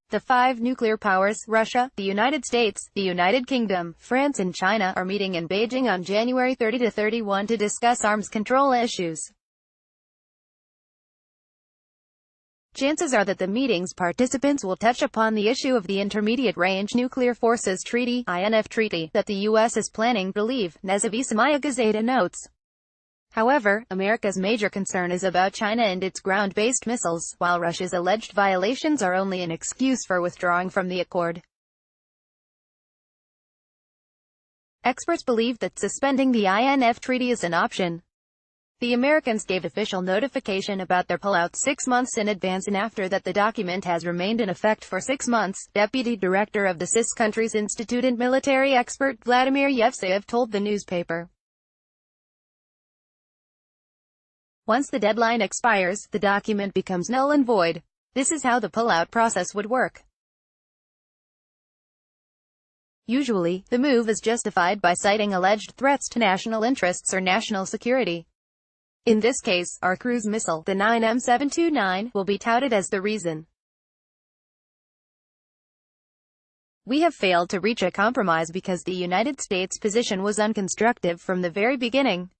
The five nuclear powers, Russia, the United States, the United Kingdom, France and China, are meeting in Beijing on January 30 to 31 to discuss arms control issues. Chances are that the meeting's participants will touch upon the issue of the Intermediate-Range Nuclear Forces Treaty, INF Treaty, that the U.S. is planning to leave, Nezavisimaya Gazeta notes. However, America's major concern is about China and its ground-based missiles, while Russia's alleged violations are only an excuse for withdrawing from the accord. Experts believe that suspending the INF Treaty is an option. The Americans gave official notification about their pullout 6 months in advance, and after that the document has remained in effect for 6 months, Deputy Director of the CIS country's Institute and military expert Vladimir Yevseyev told the newspaper. Once the deadline expires, the document becomes null and void. This is how the pullout process would work. Usually, the move is justified by citing alleged threats to national interests or national security. In this case, our cruise missile, the 9M729, will be touted as the reason. We have failed to reach a compromise because the United States' position was unconstructive from the very beginning.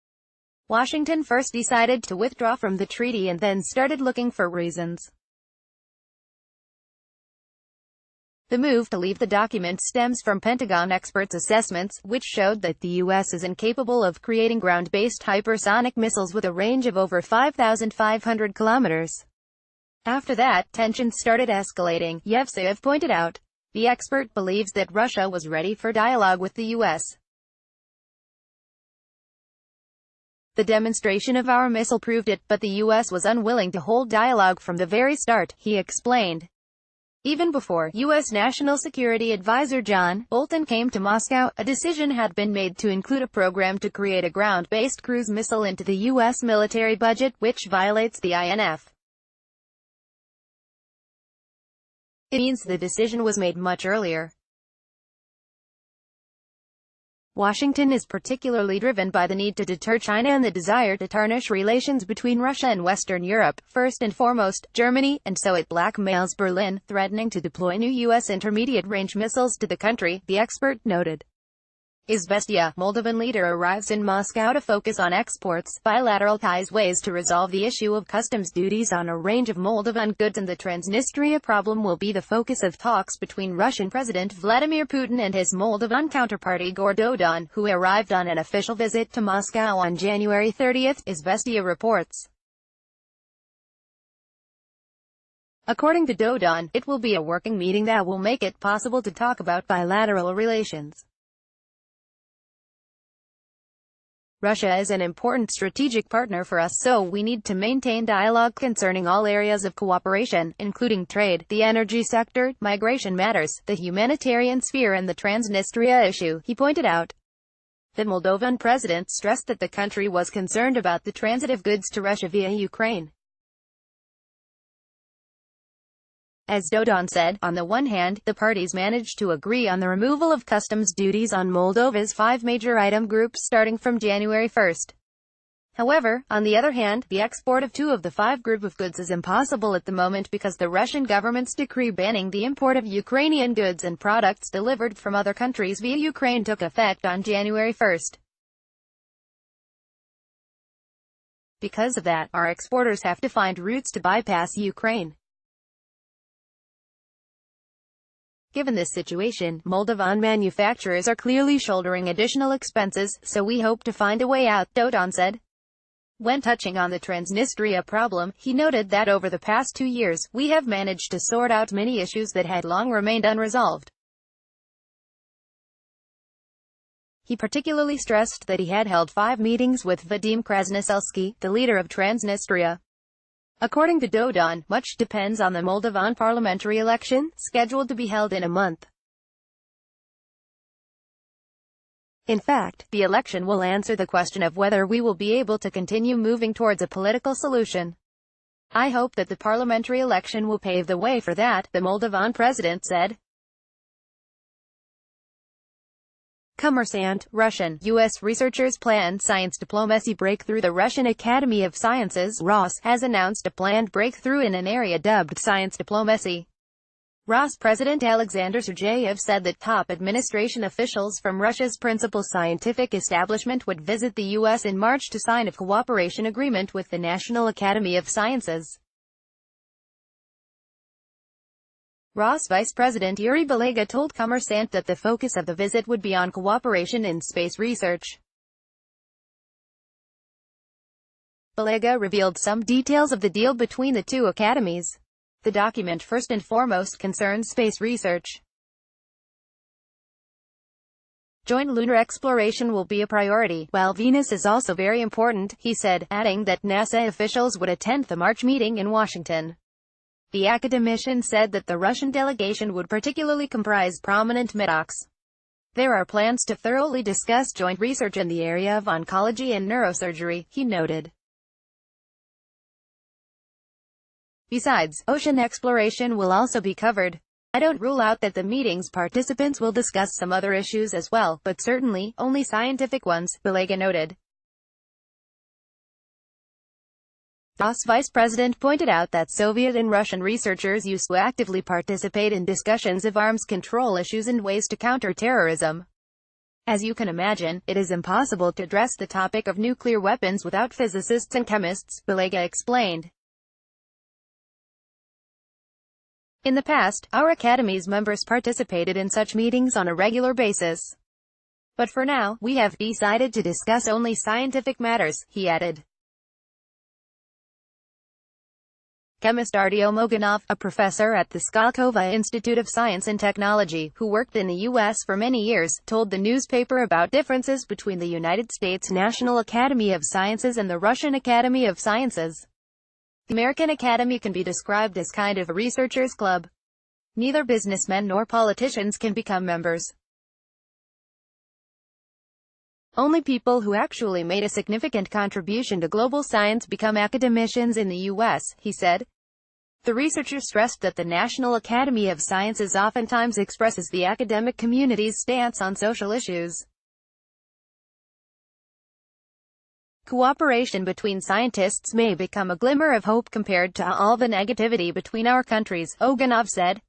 Washington first decided to withdraw from the treaty and then started looking for reasons. The move to leave the document stems from Pentagon experts' assessments, which showed that the U.S. is incapable of creating ground-based hypersonic missiles with a range of over 5,500 kilometers. After that, tensions started escalating, Yevseyev pointed out. The expert believes that Russia was ready for dialogue with the U.S. The demonstration of our missile proved it, but the U.S. was unwilling to hold dialogue from the very start, he explained. Even before U.S. National Security Advisor John Bolton came to Moscow, a decision had been made to include a program to create a ground-based cruise missile into the U.S. military budget, which violates the INF. It means the decision was made much earlier. Washington is particularly driven by the need to deter China and the desire to tarnish relations between Russia and Western Europe, first and foremost, Germany, and so it blackmails Berlin, threatening to deploy new U.S. intermediate-range missiles to the country, the expert noted. Izvestia, Moldovan leader arrives in Moscow to focus on exports, bilateral ties, ways to resolve the issue of customs duties on a range of Moldovan goods, and the Transnistria problem will be the focus of talks between Russian President Vladimir Putin and his Moldovan counterpart Igor Dodon, who arrived on an official visit to Moscow on January 30, Izvestia reports. According to Dodon, it will be a working meeting that will make it possible to talk about bilateral relations. Russia is an important strategic partner for us, so we need to maintain dialogue concerning all areas of cooperation, including trade, the energy sector, migration matters, the humanitarian sphere and the Transnistria issue, he pointed out. The Moldovan president stressed that the country was concerned about the transit of goods to Russia via Ukraine. As Dodon said, on the one hand, the parties managed to agree on the removal of customs duties on Moldova's 5 major item groups starting from January 1. However, on the other hand, the export of 2 of the 5 group of goods is impossible at the moment because the Russian government's decree banning the import of Ukrainian goods and products delivered from other countries via Ukraine took effect on January 1. Because of that, our exporters have to find routes to bypass Ukraine. Given this situation, Moldovan manufacturers are clearly shouldering additional expenses, so we hope to find a way out, Dodon said. When touching on the Transnistria problem, he noted that over the past 2 years, we have managed to sort out many issues that had long remained unresolved. He particularly stressed that he had held 5 meetings with Vadim Krasnoselsky, the leader of Transnistria. According to Dodon, much depends on the Moldovan parliamentary election, scheduled to be held in a month. In fact, the election will answer the question of whether we will be able to continue moving towards a political solution. I hope that the parliamentary election will pave the way for that, the Moldovan president said. Kommersant, Russian, U.S. researchers plan science diplomacy breakthrough. The Russian Academy of Sciences (ROS) has announced a planned breakthrough in an area dubbed science diplomacy. ROS President Alexander Sergeyev said that top administration officials from Russia's principal scientific establishment would visit the U.S. in March to sign a cooperation agreement with the National Academy of Sciences. ROS Vice President Yuri Belega told Kommersant that the focus of the visit would be on cooperation in space research. Belega revealed some details of the deal between the two academies. The document first and foremost concerns space research. Joint lunar exploration will be a priority, while Venus is also very important, he said, adding that NASA officials would attend the March meeting in Washington. The academician said that the Russian delegation would particularly comprise prominent medics. There are plans to thoroughly discuss joint research in the area of oncology and neurosurgery, he noted. Besides, ocean exploration will also be covered. I don't rule out that the meeting's participants will discuss some other issues as well, but certainly, only scientific ones, Belega noted. ROS vice president pointed out that Soviet and Russian researchers used to actively participate in discussions of arms control issues and ways to counter terrorism. As you can imagine, it is impossible to address the topic of nuclear weapons without physicists and chemists, Belega explained. In the past, our Academy's members participated in such meetings on a regular basis. But for now, we have decided to discuss only scientific matters, he added. Chemist Artyom Oganov, a professor at the Skolkovo Institute of Science and Technology, who worked in the U.S. for many years, told the newspaper about differences between the United States National Academy of Sciences and the Russian Academy of Sciences. The American Academy can be described as kind of a researchers' club. Neither businessmen nor politicians can become members. Only people who actually made a significant contribution to global science become academicians in the U.S., he said. The researcher stressed that the National Academy of Sciences oftentimes expresses the academic community's stance on social issues. Cooperation between scientists may become a glimmer of hope compared to all the negativity between our countries, Oganov said.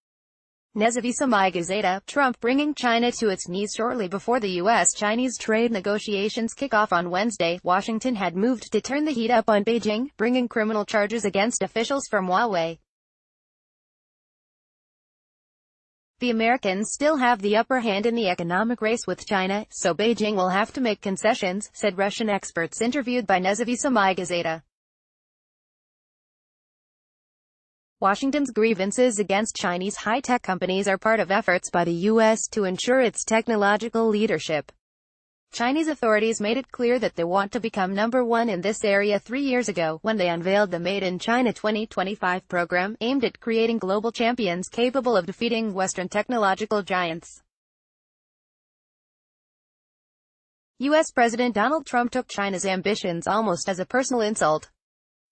Nezavisimaya Gazeta, Trump bringing China to its knees shortly before the U.S.-Chinese trade negotiations kick off on Wednesday. Washington had moved to turn the heat up on Beijing, bringing criminal charges against officials from Huawei. The Americans still have the upper hand in the economic race with China, so Beijing will have to make concessions, said Russian experts interviewed by Nezavisimaya Gazeta. Washington's grievances against Chinese high-tech companies are part of efforts by the U.S. to ensure its technological leadership. Chinese authorities made it clear that they want to become number one in this area 3 years ago, when they unveiled the Made in China 2025 program, aimed at creating global champions capable of defeating Western technological giants. U.S. President Donald Trump took China's ambitions almost as a personal insult.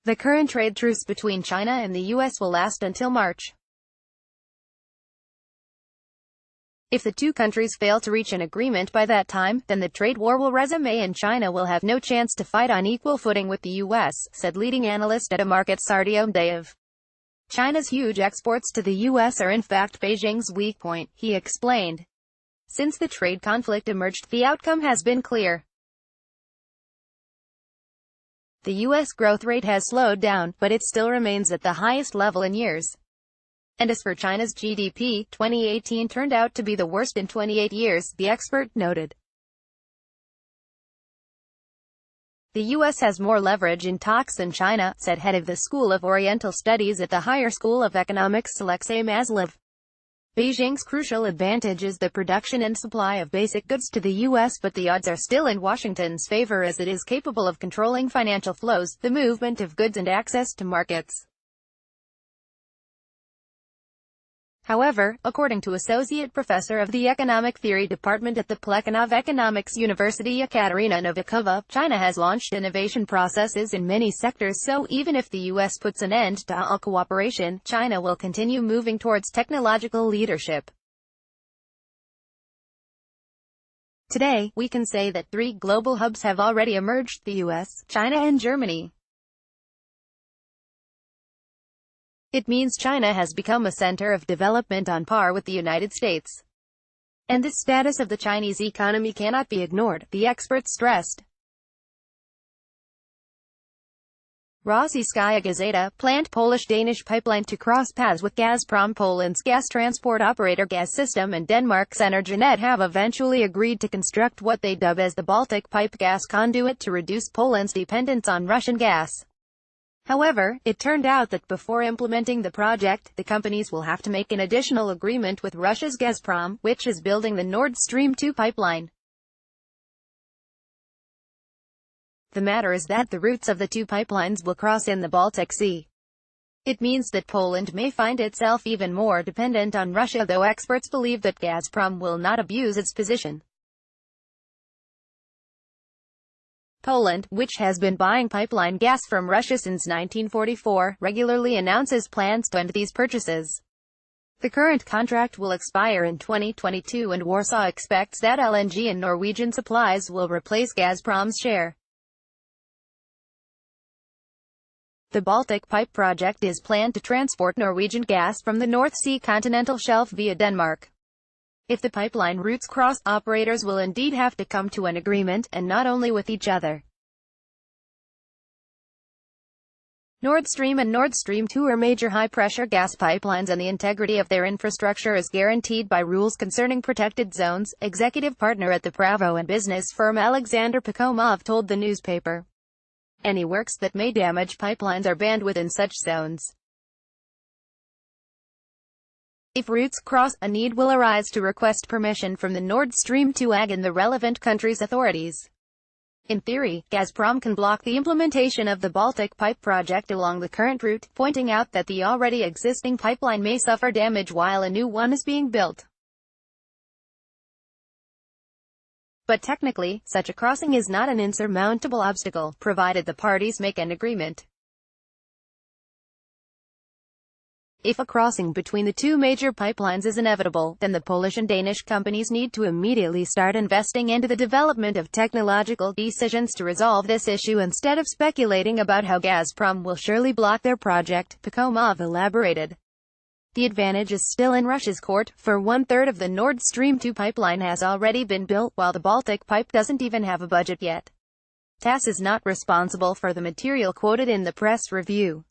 The current trade truce between China and the U.S. will last until March. If the two countries fail to reach an agreement by that time, then the trade war will resume and China will have no chance to fight on equal footing with the U.S., said leading analyst at Markets Artyom Dayev. China's huge exports to the U.S. are in fact Beijing's weak point, he explained. Since the trade conflict emerged, the outcome has been clear. The U.S. growth rate has slowed down, but it still remains at the highest level in years. And as for China's GDP, 2018 turned out to be the worst in 28 years, the expert noted. The U.S. has more leverage in talks than China, said head of the School of Oriental Studies at the Higher School of Economics Alexei Maslov. Beijing's crucial advantage is the production and supply of basic goods to the U.S., but the odds are still in Washington's favor as it is capable of controlling financial flows, the movement of goods and access to markets. However, according to Associate Professor of the Economic Theory Department at the Plekhanov Economics University Ekaterina Novikova, China has launched innovation processes in many sectors, so even if the U.S. puts an end to all cooperation, China will continue moving towards technological leadership. Today, we can say that 3 global hubs have already emerged: the US, China and Germany. It means China has become a center of development on par with the United States. And this status of the Chinese economy cannot be ignored, the experts stressed. Nezavisimaya Gazeta, planned Polish-Danish pipeline to cross paths with Gazprom. Poland's gas transport operator Gaz-System and Denmark's Energinet have eventually agreed to construct what they dub as the Baltic Pipe gas conduit to reduce Poland's dependence on Russian gas. However, it turned out that before implementing the project, the companies will have to make an additional agreement with Russia's Gazprom, which is building the Nord Stream 2 pipeline. The matter is that the routes of the 2 pipelines will cross in the Baltic Sea. It means that Poland may find itself even more dependent on Russia, though experts believe that Gazprom will not abuse its position. Poland, which has been buying pipeline gas from Russia since 1944, regularly announces plans to end these purchases. The current contract will expire in 2022, and Warsaw expects that LNG and Norwegian supplies will replace Gazprom's share. The Baltic Pipe project is planned to transport Norwegian gas from the North Sea continental shelf via Denmark. If the pipeline routes cross, operators will indeed have to come to an agreement, and not only with each other. Nord Stream and Nord Stream 2 are major high-pressure gas pipelines, and the integrity of their infrastructure is guaranteed by rules concerning protected zones, executive partner at the Pravo and business firm Alexander Pakomov told the newspaper. Any works that may damage pipelines are banned within such zones. If routes cross, a need will arise to request permission from the Nord Stream 2 AG and the relevant country's authorities. In theory, Gazprom can block the implementation of the Baltic Pipe project along the current route, pointing out that the already existing pipeline may suffer damage while a new one is being built. But technically, such a crossing is not an insurmountable obstacle, provided the parties make an agreement. If a crossing between the 2 major pipelines is inevitable, then the Polish and Danish companies need to immediately start investing into the development of technological decisions to resolve this issue instead of speculating about how Gazprom will surely block their project, Pakomov elaborated. The advantage is still in Russia's court, for 1/3 of the Nord Stream 2 pipeline has already been built, while the Baltic Pipe doesn't even have a budget yet. TASS is not responsible for the material quoted in the press review.